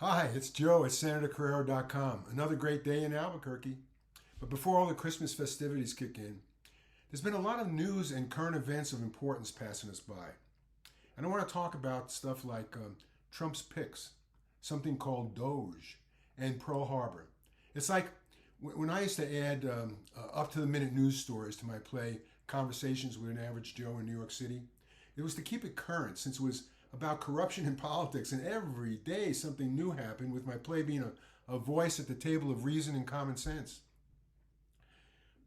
Hi, it's Joe at SenatorCarrero.com. Another great day in Albuquerque. But before all the Christmas festivities kick in, there's been a lot of news and current events of importance passing us by. And I want to talk about stuff like Trump's picks, something called Doge, and Pearl Harbor. It's like when I used to add up to the minute news stories to my play Conversations with an Average Joe in New York City, it was to keep it current since it was about corruption in politics, and every day something new happened, with my play being a voice at the table of reason and common sense.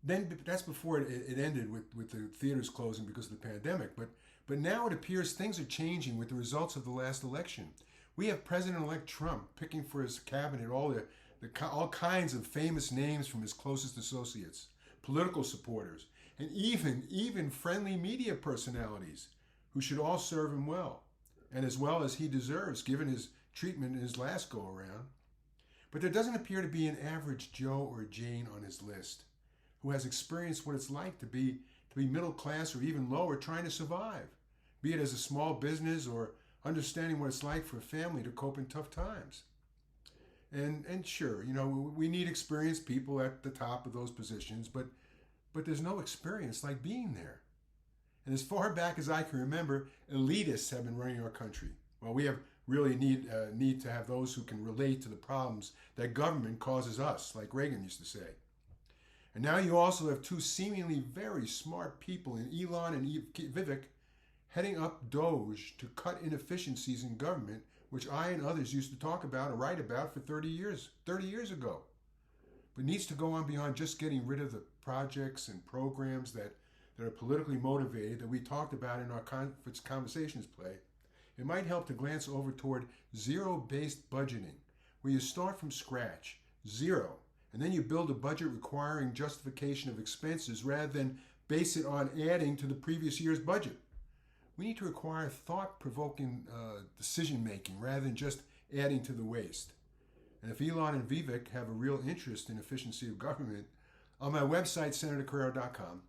Then that's before it ended with the theaters closing because of the pandemic. But now it appears things are changing with the results of the last election. We have President-elect Trump picking for his cabinet all kinds of famous names from his closest associates, political supporters, and even friendly media personalities who should all serve him well, and as well as he deserves given his treatment in his last go around. But there doesn't appear to be an average Joe or Jane on his list who has experienced what it's like to be middle class or even lower trying to survive, be it as a small business or understanding what it's like for a family to cope in tough times. And sure, we need experienced people at the top of those positions, but there's no experience like being there. And as far back as I can remember, elitists have been running our country. Well, we have really need to have those who can relate to the problems that government causes us, like Reagan used to say. And now you also have two seemingly very smart people in ELON and VIVEK heading up Doge to cut inefficiencies in government, which I and others used to talk about or write about for 30 years ago. But needs to go on beyond just getting rid of the projects and programs that are politically motivated that we talked about in our conversations play. It might help to glance over toward zero-based budgeting, where you start from scratch, zero, and then you build a budget requiring justification of expenses rather than base it on adding to the previous year's budget. We need to require thought-provoking decision-making rather than just adding to the waste. And if Elon and Vivek have a real interest in efficiency of government, on my website, SenatorCarrero.com,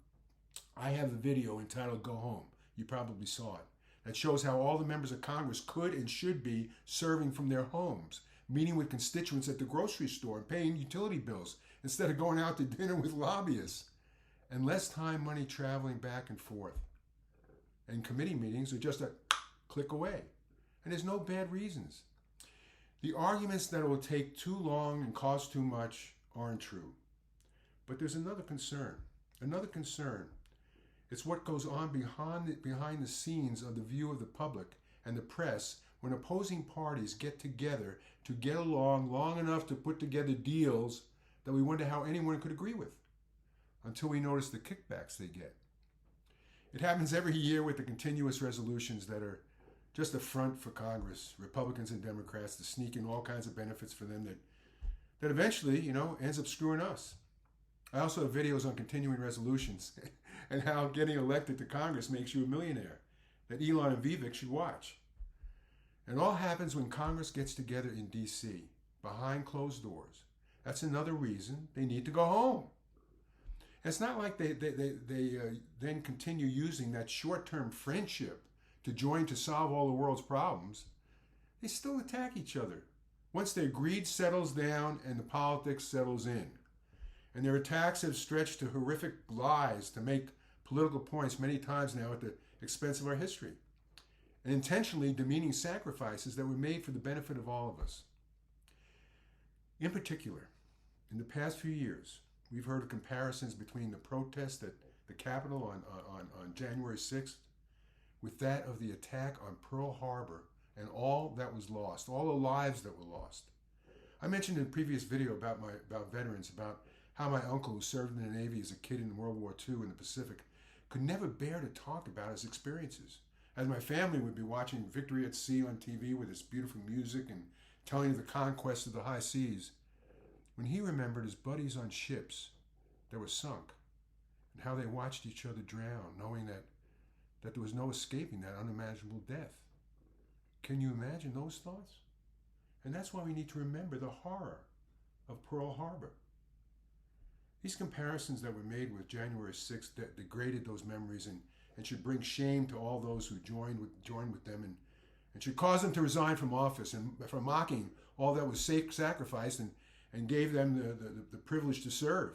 I have a video entitled Go Home. You probably saw it. That shows how all the members of Congress could and should be serving from their homes, meeting with constituents at the grocery store and paying utility bills instead of going out to dinner with lobbyists, and less time, money traveling back and forth. And committee meetings are just a click away. And there's no bad reasons. The arguments that it will take too long and cost too much aren't true. But there's another concern. Another concern. It's what goes on behind the scenes of the view of the public and the press when opposing parties get together to get along long enough to put together deals that we wonder how anyone could agree with, until we notice the kickbacks they get. It happens every year with the continuous resolutions that are just a front for Congress, Republicans and Democrats, to sneak in all kinds of benefits for them that eventually, ends up screwing us. I also have videos on continuing resolutions and how getting elected to Congress makes you a millionaire that Elon and Vivek should watch. And it all happens when Congress gets together in D.C., behind closed doors. That's another reason they need to go home. And it's not like they then continue using that short-term friendship to join to solve all the world's problems. They still attack each other once their greed settles down and the politics settles in. And their attacks have stretched to horrific lies to make political points many times now at the expense of our history, and intentionally demeaning sacrifices that were made for the benefit of all of us. In particular, in the past few years, we've heard of comparisons between the protest at the Capitol on January 6th with that of the attack on Pearl Harbor and all that was lost, all the lives that were lost. I mentioned in a previous video about veterans, about how my uncle, who served in the Navy as a kid in World War II in the Pacific, could never bear to talk about his experiences, as my family would be watching Victory at Sea on TV with its beautiful music and telling of the conquest of the high seas, when he remembered his buddies on ships that were sunk and how they watched each other drown, knowing that there was no escaping that unimaginable death. Can you imagine those thoughts? And that's why we need to remember the horror of Pearl Harbor. These comparisons that were made with January 6th degraded those memories and should bring shame to all those who joined with them and should cause them to resign from office and for mocking all that was sacrificed and gave them the privilege to serve.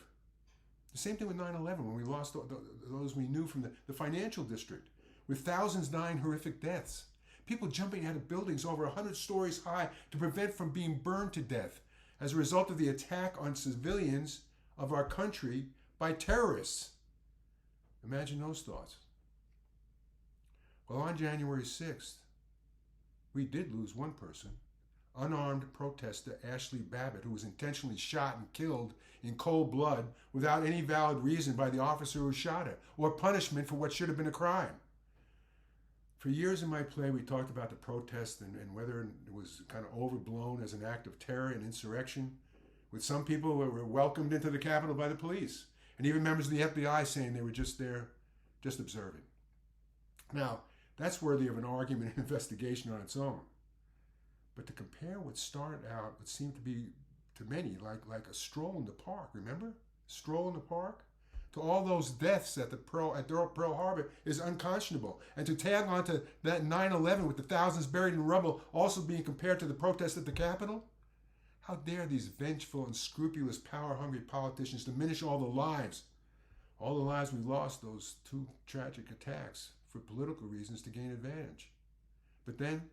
The same thing with 9/11, when we lost those we knew from the financial district, with thousands dying horrific deaths. People jumping out of buildings over 100 stories high to prevent from being burned to death as a result of the attack on civilians of our country by terrorists. Imagine those thoughts. Well, on January 6th, we did lose one person, unarmed protester Ashley Babbitt, who was intentionally shot and killed in cold blood without any valid reason by the officer who shot her, or punishment for what should have been a crime. For years in my play, we talked about the protest and whether it was kind of overblown as an act of terror and insurrection, with some people who were welcomed into the Capitol by the police, and even members of the FBI saying they were just there, just observing. Now, that's worthy of an argument and investigation on its own. But to compare what started out, what seemed to be, to many, like a stroll in the park, remember? Stroll in the park? To all those deaths at Pearl Harbor is unconscionable. And to tag onto that 9/11 with the thousands buried in rubble also being compared to the protest at the Capitol? How dare these vengeful and scrupulous, power-hungry politicians diminish all the lives we lost those two tragic attacks for political reasons to gain advantage. But then,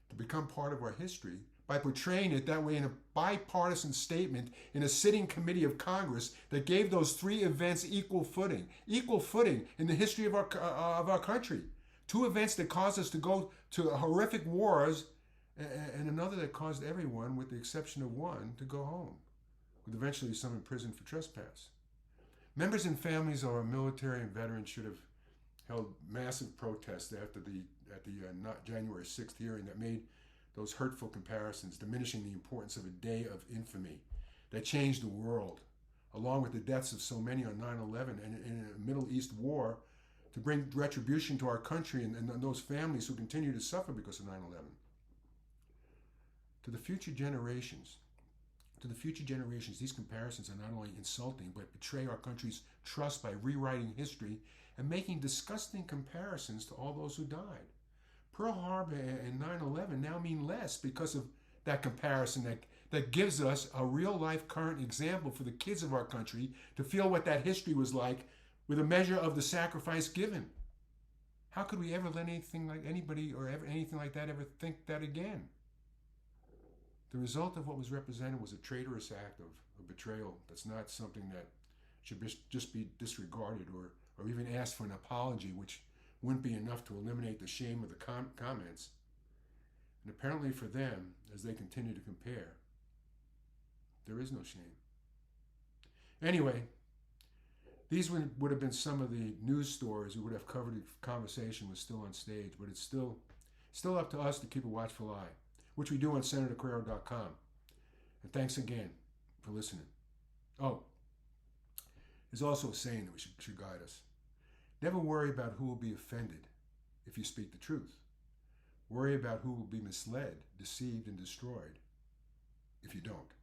to become part of our history, by portraying it that way in a bipartisan statement in a sitting committee of Congress that gave those three events equal footing in the history of our country. Two events that caused us to go to horrific wars, and another that caused everyone, with the exception of one, to go home, with eventually some imprisoned for trespass. Members and families of our military and veterans should have held massive protests at the January 6th hearing that made those hurtful comparisons, diminishing the importance of a day of infamy that changed the world, along with the deaths of so many on 9/11 and in a Middle East war, to bring retribution to our country and those families who continue to suffer because of 9/11. To the future generations, these comparisons are not only insulting, but betray our country's trust by rewriting history and making disgusting comparisons to all those who died. Pearl Harbor and 9/11 now mean less because of that comparison that gives us a real-life current example for the kids of our country to feel what that history was like with a measure of the sacrifice given. How could we ever let anything like anybody or anything like that ever think that again? The result of what was represented was a traitorous act of betrayal that's not something that should just be disregarded or even asked for an apology, which wouldn't be enough to eliminate the shame of the comments. And apparently for them, as they continue to compare, there is no shame. Anyway, these would have been some of the news stories we would have covered if the conversation was still on stage, but it's still up to us to keep a watchful eye, which we do on senatorcarrero.com. And thanks again for listening. Oh, there's also a saying that should guide us. Never worry about who will be offended if you speak the truth. Worry about who will be misled, deceived, and destroyed if you don't.